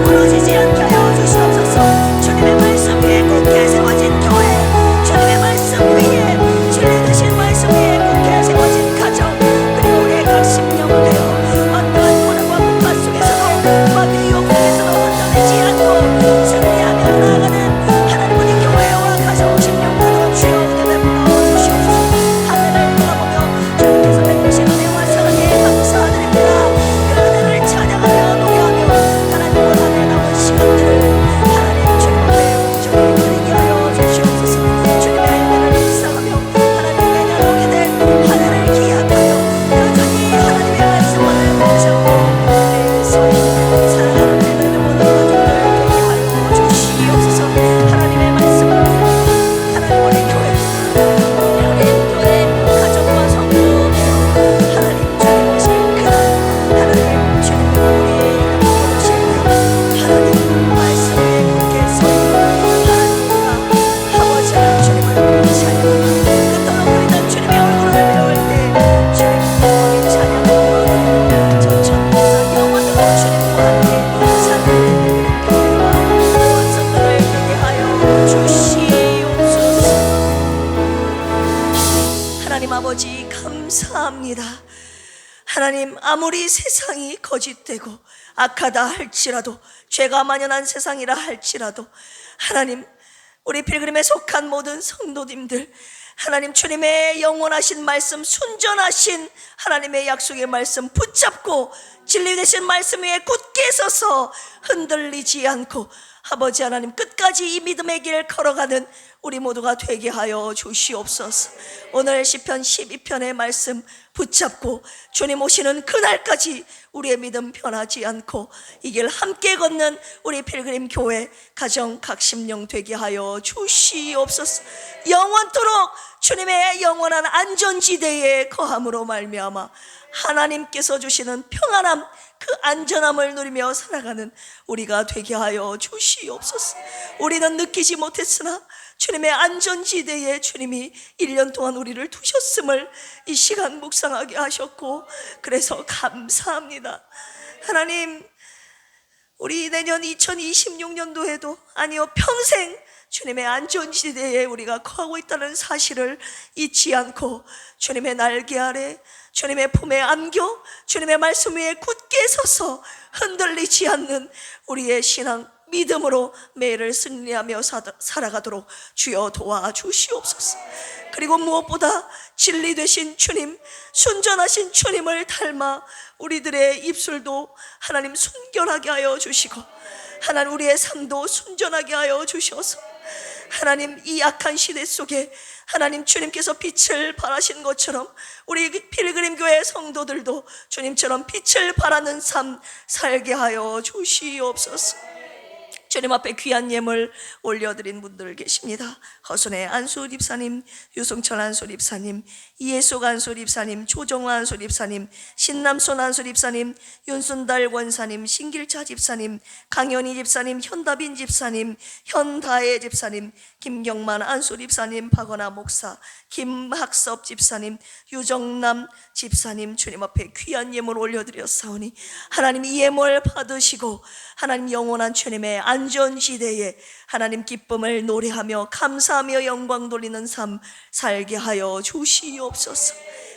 무너지지 않게 하여 주시옵소서. 주님의 말씀 위에 굳게 세워진 교회, 주님의 말씀 위에 진리 되신 말씀 위에 굳게 세워진 가정, 그리고 우리의 각 심령 되어 어떠한 고난과 풍파 속에서도 마귀의 욕심에서도 흔들리지 않고 승리하며 나아가는 하나님 우리 교회와 가정 심령 모두 주여 은혜 베풀어 주시옵소서. 하늘을 바라보며 주님께서 베푸신 은혜와 사랑에 감사드립니다. 그 은혜를 찬양하며 노래하며 하나님 올 한 해 남은 시간들을 하나님 주님 앞에 온전히 드리게 하여 주시옵소서. 주님의 은혜를 묵상하며 하나님 내년 오게 될 한 해를 기약하여 여전히 하나님의 말씀을 묵상하고 그리스도의 사랑하는 필그림의 모든 가족들 되게 하여 주시옵소서. 하나님의 말씀을 하나님 우리 교회 가정과 성도 하나님 주님 오실 그날 하나님 주님 우리의 이름 부르실 때 하나님 말씀 위에 굳게 서고 하나님과 아버지 하나님 주님을 찬양하고 그토록 그리던 주님의 얼굴을 배울 때 주님 우리 찬양을 드리고 전천에서 영원토록 주님과 함께 사는 필그림 교회와 모든 성도를 되게 하여 주시옵소서. 하나님 아버지 감사합니다. 하나님, 아무리 세상이 거짓되고 악하다 할지라도, 죄가 만연한 세상이라 할지라도 하나님 우리 필그림에 속한 모든 성도님들 하나님 주님의 영원하신 말씀, 순전하신 하나님의 약속의 말씀 붙잡고 진리 되신 말씀 위에 굳게 서서 흔들리지 않고 아버지 하나님 끝까지 이 믿음의 길을 걸어가는 우리 모두가 되게 하여 주시옵소서. 오늘 시편 12편의 말씀 붙잡고 주님 오시는 그날까지 우리의 믿음 변하지 않고 이 길 함께 걷는 우리 필그림 교회 가정 각 심령 되게 하여 주시옵소서. 영원토록 주님의 영원한 안전지대에 거함으로 말미암아 하나님께서 주시는 평안함, 그 안전함을 누리며 살아가는 우리가 되게 하여 주시옵소서. 우리는 느끼지 못했으나 주님의 안전지대에 주님이 1년 동안 우리를 두셨음을 이 시간 묵상하게 하셨고 그래서 감사합니다. 하나님, 우리 내년 2026년도에도 아니요 평생 주님의 안전지대에 우리가 거하고 있다는 사실을 잊지 않고 주님의 날개 아래 주님의 품에 안겨 주님의 말씀 위에 굳게 서서 흔들리지 않는 우리의 신앙 믿음으로 매일을 승리하며 살아가도록 주여 도와주시옵소서. 그리고 무엇보다 진리 되신 주님, 순전하신 주님을 닮아 우리들의 입술도 하나님 순결하게 하여 주시고 하나님 우리의 삶도 순전하게 하여 주셔서 하나님 이 악한 시대 속에 하나님 주님께서 빛을 발하신 것처럼 우리 필그림 교회 성도들도 주님처럼 빛을 발하는 삶 살게 하여 주시옵소서. 주님 앞에 귀한 예물 올려드린 분들 계십니다. 허순의 안수 집사님, 유승철 안수 집사님, 이예숙 안수 집사님, 조정화 안수 집사님, 신남순 안수 집사님, 윤순달 권사님, 신길차 집사님, 강현희 집사님, 현다빈 집사님, 현다혜 집사님, 김경만 안수 집사님, 박원아 목사, 김학섭 집사님, 유정남 집사님, 주님 앞에 귀한 예물 올려드렸사오니 하나님 이 예물 받으시고 하나님 영원한 주님의 안전지대에 하나님 기쁨을 노래하며 감사하며 영광 돌리는 삶 살게 하여 주시옵소서.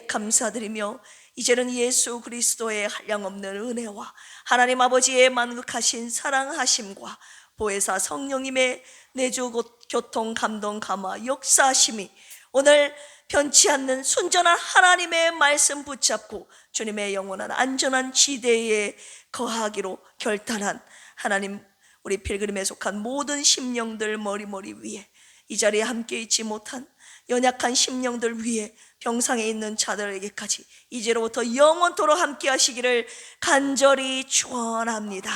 감사드리며 이제는 예수 그리스도의 한량없는 은혜와 하나님 아버지의 만극하신 사랑하심과 보혜사 성령님의 내주 교통 감동 감화 역사하심이 오늘 변치 않는 순전한 하나님의 말씀 붙잡고 주님의 영원한 안전한 지대에 거하기로 결단한 하나님, 우리 필그림에 속한 모든 심령들 머리머리 위에, 이 자리에 함께 있지 못한 연약한 심령들 위에, 병상에 있는 자들에게까지 이제로부터 영원토록 함께 하시기를 간절히 축원합니다.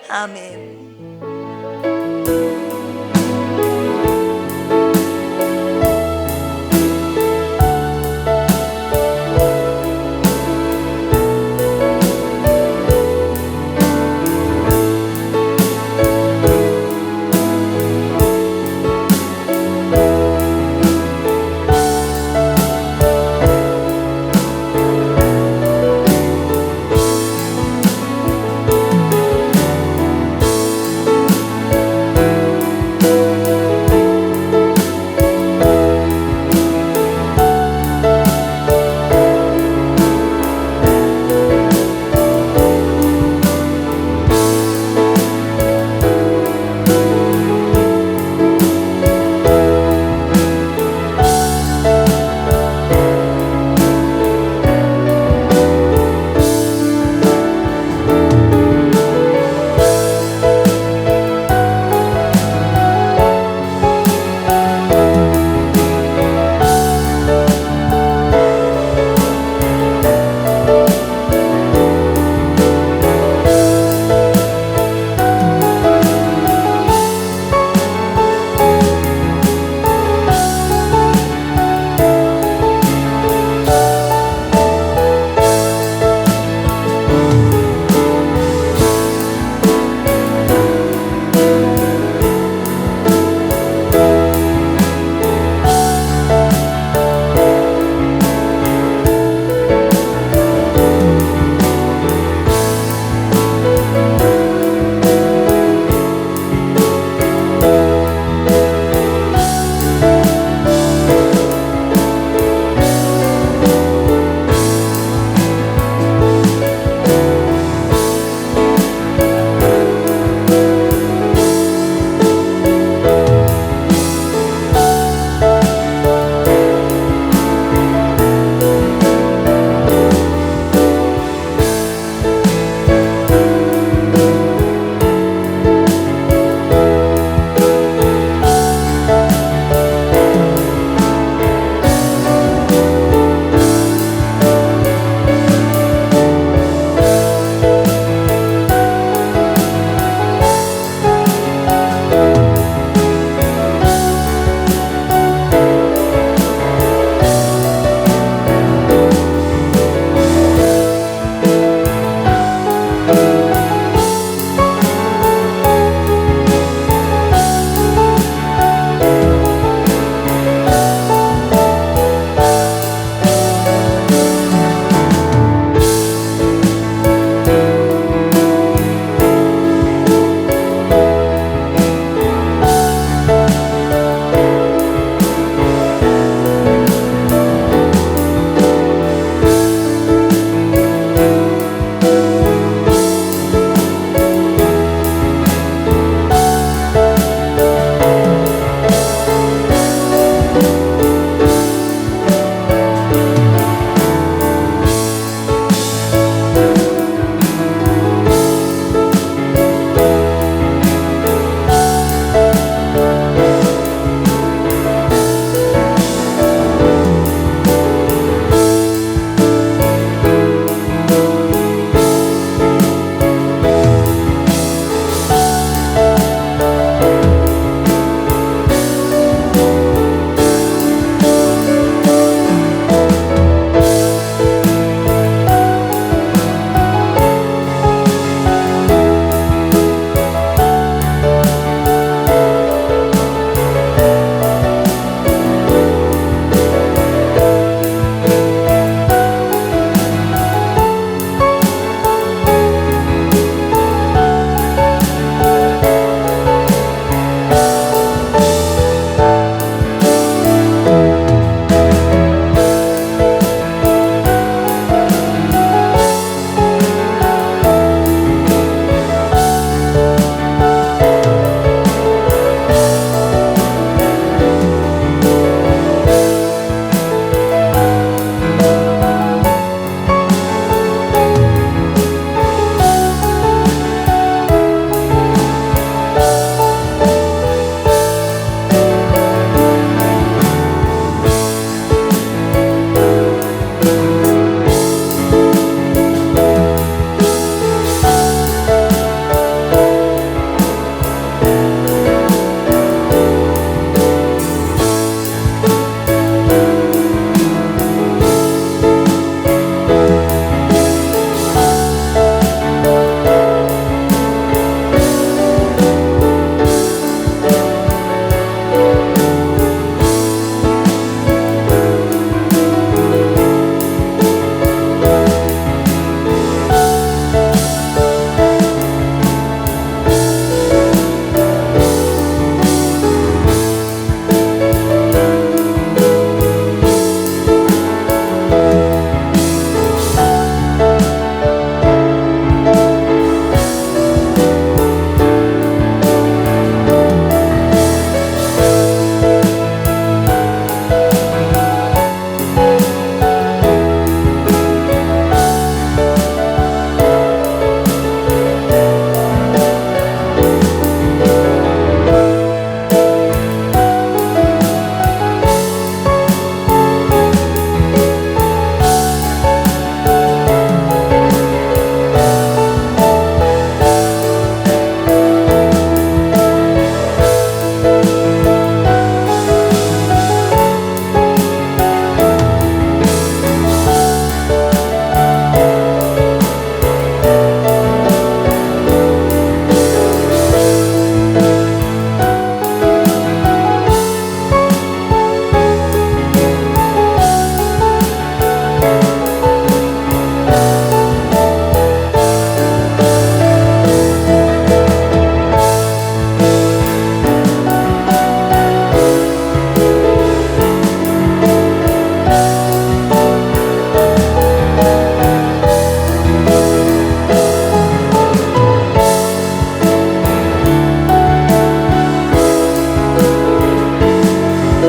아멘.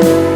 감사합니다.